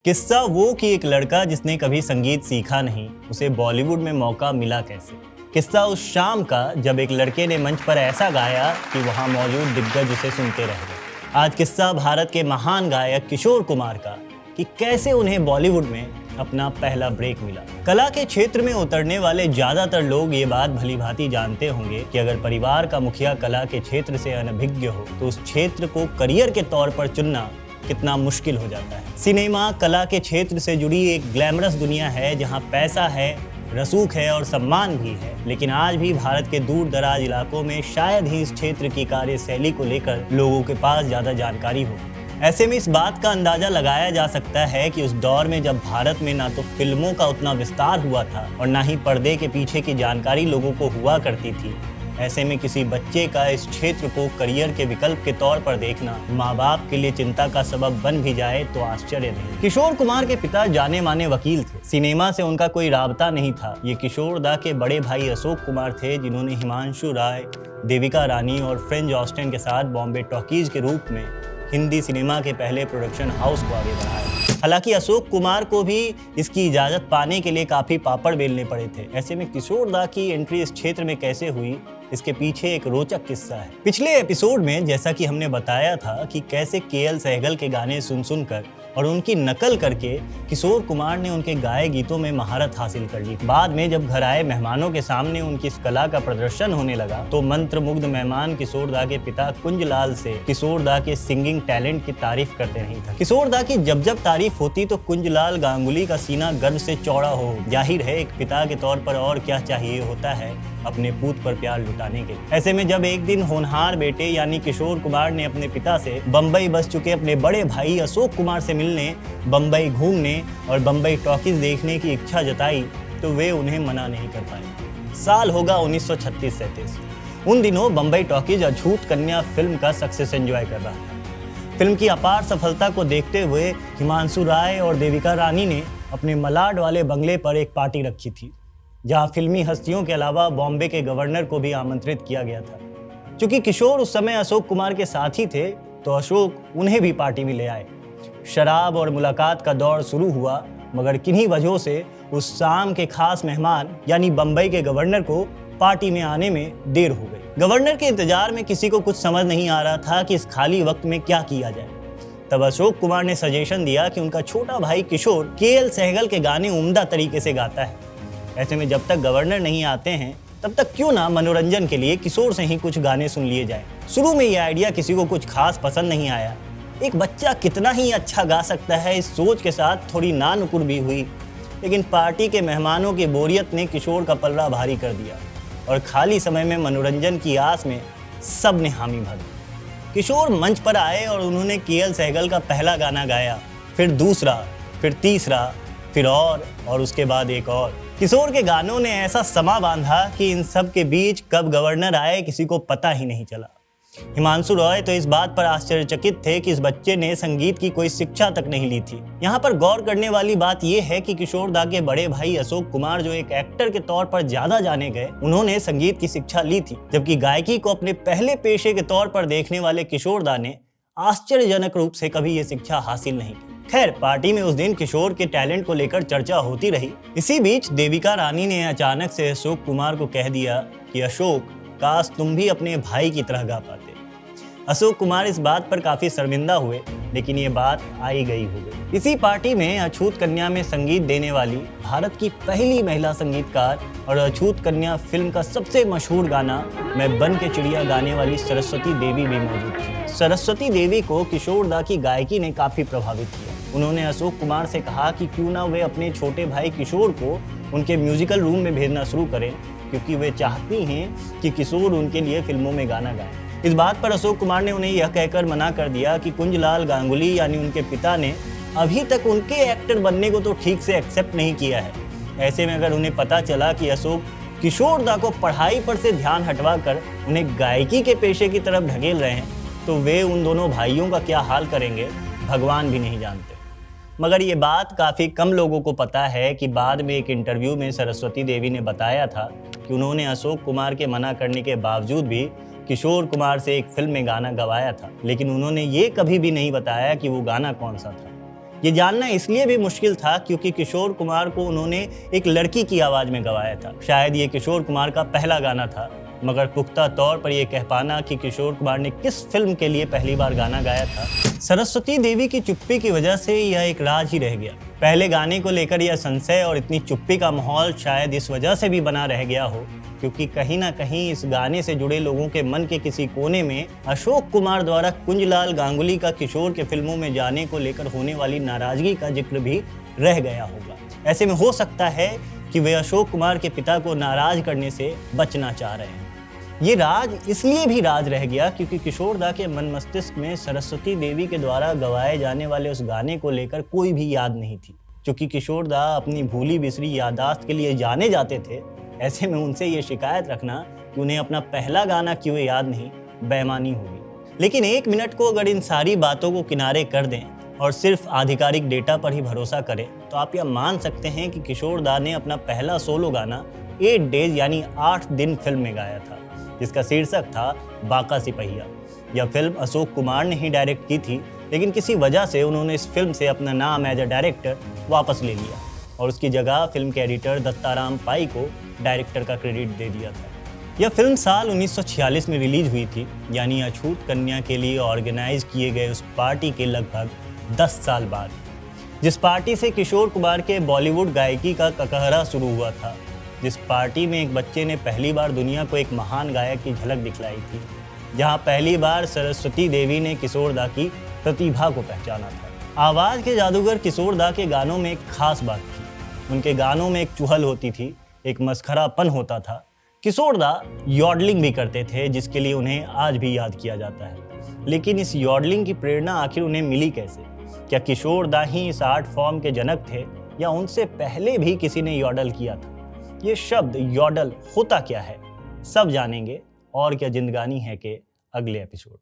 किस्सा वो कि एक लड़का जिसने कभी संगीत सीखा नहीं, उसे बॉलीवुड में मौका मिला कैसे। किस्सा उस शाम का जब एक लड़के ने मंच पर ऐसा गाया कि वहां मौजूद दिग्गज उसे सुनते रह गए। आज किस्सा भारत के महान गायक किशोर कुमार का कि कैसे उन्हें बॉलीवुड में अपना पहला ब्रेक मिला। कला के क्षेत्र में उतरने वाले ज्यादातर लोग ये बात भली भांति जानते होंगे कि अगर परिवार का मुखिया कला के क्षेत्र से अनभिज्ञ हो तो उस क्षेत्र को करियर के तौर पर चुनना कितना मुश्किल हो जाता है। सिनेमा कला के क्षेत्र से जुड़ी एक ग्लैमरस दुनिया है जहां पैसा है, रसूख है और सम्मान भी है, लेकिन आज भी भारत के दूर दराज इलाकों में शायद ही इस क्षेत्र की कार्यशैली को लेकर लोगों के पास ज्यादा जानकारी हो। ऐसे में इस बात का अंदाजा लगाया जा सकता है कि उस दौर में जब भारत में ना तो फिल्मों का उतना विस्तार हुआ था और ना ही पर्दे के पीछे की जानकारी लोगों को हुआ करती थी, ऐसे में किसी बच्चे का इस क्षेत्र को करियर के विकल्प के तौर पर देखना माँ बाप के लिए चिंता का सबब बन भी जाए तो आश्चर्य नहीं। किशोर कुमार के पिता जाने माने वकील थे। सिनेमा से उनका कोई राबता नहीं था। ये किशोर दा के बड़े भाई अशोक कुमार थे जिन्होंने हिमांशु राय, देविका रानी और फ्रेंच ऑस्टिन के साथ बॉम्बे टॉकीज के रूप में हिंदी सिनेमा के पहले प्रोडक्शन हाउस को आगे बढ़ाया। हालांकि अशोक कुमार को भी इसकी इजाजत पाने के लिए काफी पापड़ बेलने पड़े थे। ऐसे में किशोर दा की एंट्री इस क्षेत्र में कैसे हुई, इसके पीछे एक रोचक किस्सा है। पिछले एपिसोड में जैसा कि हमने बताया था कि कैसे केएल सहगल के गाने सुन सुनकर और उनकी नकल करके किशोर कुमार ने उनके गाए गीतों में महारत हासिल कर ली। बाद में जब घर आए मेहमानों के सामने उनकी इस कला का प्रदर्शन होने लगा तो मंत्रमुग्ध मेहमान किशोर दा के पिता कुंजलाल से किशोर दा के सिंगिंग टैलेंट की तारीफ करते नहीं था। किशोर दा की जब जब तारीफ होती तो कुंजलाल गांगुली का सीना गर्व से चौड़ा हो। जाहिर है एक पिता के तौर पर और क्या चाहिए होता है अपने पूत पर प्यार लुटाने के लिए। ऐसे में जब एक दिन होनहार बेटे यानी किशोर कुमार ने अपने पिता से बम्बई बस चुके अपने बड़े भाई अशोक कुमार से मिलने, बम्बई घूमने और बम्बई टॉकीज देखने की इच्छा जताई तो वे उन्हें मना नहीं कर पाए। साल होगा 1936-37। उन दिनों बम्बई टॉकीज अछूत कन्या फिल्म का सक्सेस एंजॉय कर रहा था। फिल्म की अपार सफलता को देखते हुए हिमांशु राय और देविका रानी ने अपने मलाड वाले बंगले पर एक पार्टी रखी थी जहां फिल्मी हस्तियों के अलावा बॉम्बे के गवर्नर को भी आमंत्रित किया गया था। क्योंकि किशोर उस समय अशोक कुमार के साथ ही थे तो अशोक उन्हें भी पार्टी में ले आए। शराब और मुलाकात का दौर शुरू हुआ, मगर किन्हीं वजहों से उस शाम के खास मेहमान यानी बम्बई के गवर्नर को पार्टी में आने में देर हो गई। गवर्नर के इंतजार में किसी को कुछ समझ नहीं आ रहा था कि इस खाली वक्त में क्या किया जाए। तब अशोक कुमार ने सजेशन दिया कि उनका छोटा भाई किशोर केएल सहगल के गाने उम्दा तरीके से गाता है। ऐसे में जब तक गवर्नर नहीं आते हैं तब तक क्यों ना मनोरंजन के लिए किशोर से ही कुछ गाने सुन लिए जाए। शुरू में यह आइडिया किसी को कुछ खास पसंद नहीं आया। एक बच्चा कितना ही अच्छा गा सकता है, इस सोच के साथ थोड़ी नानुकुर भी हुई, लेकिन पार्टी के मेहमानों की बोरियत ने किशोर का पल्ला भारी कर दिया और खाली समय में मनोरंजन की आस में सब ने हामी भर दी। किशोर मंच पर आए और उन्होंने केएल सहगल का पहला गाना गाया, फिर दूसरा, फिर तीसरा, फिर और उसके बाद एक और। किशोर के गानों ने ऐसा समा बांधा कि इन सब के बीच कब गवर्नर आए किसी को पता ही नहीं चला। हिमांशु रॉय तो इस बात पर आश्चर्यचकित थे कि इस बच्चे ने संगीत की कोई शिक्षा तक नहीं ली थी। यहाँ पर गौर करने वाली बात यह है कि किशोर दा के बड़े भाई अशोक कुमार जो एक एक्टर के तौर पर ज्यादा जाने गए, उन्होंने संगीत की शिक्षा ली थी, जबकि गायकी को अपने पहले पेशे के तौर पर देखने वाले किशोर दा ने आश्चर्यजनक रूप से कभी ये शिक्षा हासिल नहीं की। खैर, पार्टी में उस दिन किशोर के टैलेंट को लेकर चर्चा होती रही। इसी बीच देविका रानी ने अचानक से अशोक कुमार को कह दिया कि अशोक, काश तुम भी अपने भाई की तरह गा पाते। अशोक कुमार इस बात पर काफी शर्मिंदा हुए, लेकिन ये बात आई गई हो गई। इसी पार्टी में अछूत कन्या में संगीत देने वाली भारत की पहली महिला संगीतकार और अछूत कन्या फिल्म का सबसे मशहूर गाना मैं बन के चिड़िया गाने वाली सरस्वती देवी भी मौजूद थी। सरस्वती देवी को किशोर दा की गायकी ने काफी प्रभावित किया। उन्होंने अशोक कुमार से कहा कि क्यों ना वे अपने छोटे भाई किशोर को उनके म्यूजिकल रूम में भेजना शुरू करें, क्योंकि वे चाहती हैं कि किशोर उनके लिए फिल्मों में गाना गाएं। इस बात पर अशोक कुमार ने उन्हें यह कहकर मना कर दिया कि कुंजलाल गांगुली यानी उनके पिता ने अभी तक उनके एक्टर बनने को तो ठीक से एक्सेप्ट नहीं किया है। ऐसे में अगर उन्हें पता चला कि अशोक किशोर दा को पढ़ाई पर से ध्यान हटवा कर उन्हें गायकी के पेशे की तरफ ढकेल रहे हैं तो वे उन दोनों भाइयों का क्या हाल करेंगे भगवान भी नहीं जानते। मगर ये बात काफ़ी कम लोगों को पता है कि बाद में एक इंटरव्यू में सरस्वती देवी ने बताया था कि उन्होंने अशोक कुमार के मना करने के बावजूद भी किशोर कुमार से एक फिल्म में गाना गवाया था, लेकिन उन्होंने ये कभी भी नहीं बताया कि वो गाना कौन सा था। ये जानना इसलिए भी मुश्किल था क्योंकि किशोर कुमार को उन्होंने एक लड़की की आवाज़ में गवाया था। शायद ये किशोर कुमार का पहला गाना था, मगर पुख्ता तौर पर यह कह पाना कि किशोर कुमार ने किस फिल्म के लिए पहली बार गाना गाया था। सरस्वती देवी की चुप्पी की वजह से यह एक राज ही रह गया। पहले गाने को लेकर यह संशय और इतनी चुप्पी का माहौल शायद इस वजह से भी बना रह गया हो क्योंकि कहीं ना कहीं इस गाने से जुड़े लोगों के मन के किसी कोने में अशोक कुमार द्वारा कुंजलाल गांगुली का किशोर के फिल्मों में जाने को लेकर होने वाली नाराजगी का जिक्र भी रह गया होगा। ऐसे में हो सकता है कि वे अशोक कुमार के पिता को नाराज करने से बचना चाह रहे हैं। ये राज इसलिए भी राज रह गया क्योंकि किशोर दा के मन मस्तिष्क में सरस्वती देवी के द्वारा गवाए जाने वाले उस गाने को लेकर कोई भी याद नहीं थी। क्योंकि किशोर दा अपनी भूली बिसरी याददाश्त के लिए जाने जाते थे, ऐसे में उनसे ये शिकायत रखना कि उन्हें अपना पहला गाना क्यों याद नहीं, बेईमानी होगी। लेकिन एक मिनट को अगर इन सारी बातों को किनारे कर दें और सिर्फ आधिकारिक डेटा पर ही भरोसा करें तो आप यह मान सकते हैं कि किशोर दा ने अपना पहला सोलो गाना 8 डेज यानी 8 दिन फिल्म में गाया था, जिसका शीर्षक था बाका सिपहिया। यह फिल्म अशोक कुमार ने ही डायरेक्ट की थी, लेकिन किसी वजह से उन्होंने इस फिल्म से अपना नाम एज अ डायरेक्टर वापस ले लिया और उसकी जगह फिल्म के एडिटर दत्ताराम पाई को डायरेक्टर का क्रेडिट दे दिया था। यह फिल्म साल 1946 में रिलीज हुई थी, यानी अछूत कन्या के लिए ऑर्गेनाइज किए गए उस पार्टी के लगभग 10 साल बाद, जिस पार्टी से किशोर कुमार के बॉलीवुड गायकी का ककहरा शुरू हुआ था, जिस पार्टी में एक बच्चे ने पहली बार दुनिया को एक महान गायक की झलक दिखलाई थी, जहां पहली बार सरस्वती देवी ने किशोर दा की प्रतिभा को पहचाना था। आवाज़ के जादूगर किशोर दा के गानों में एक खास बात थी, उनके गानों में एक चुहल होती थी, एक मस्खरापन होता था। किशोर दा यॉडलिंग भी करते थे, जिसके लिए उन्हें आज भी याद किया जाता है। लेकिन इस यॉडलिंग की प्रेरणा आखिर उन्हें मिली कैसे? क्या किशोर दा ही इस आर्ट फॉर्म के जनक थे या उनसे पहले भी किसी ने यॉडल किया था? ये शब्द यॉडल होता क्या है, सब जानेंगे और क्या जिंदगानी है के अगले एपिसोड।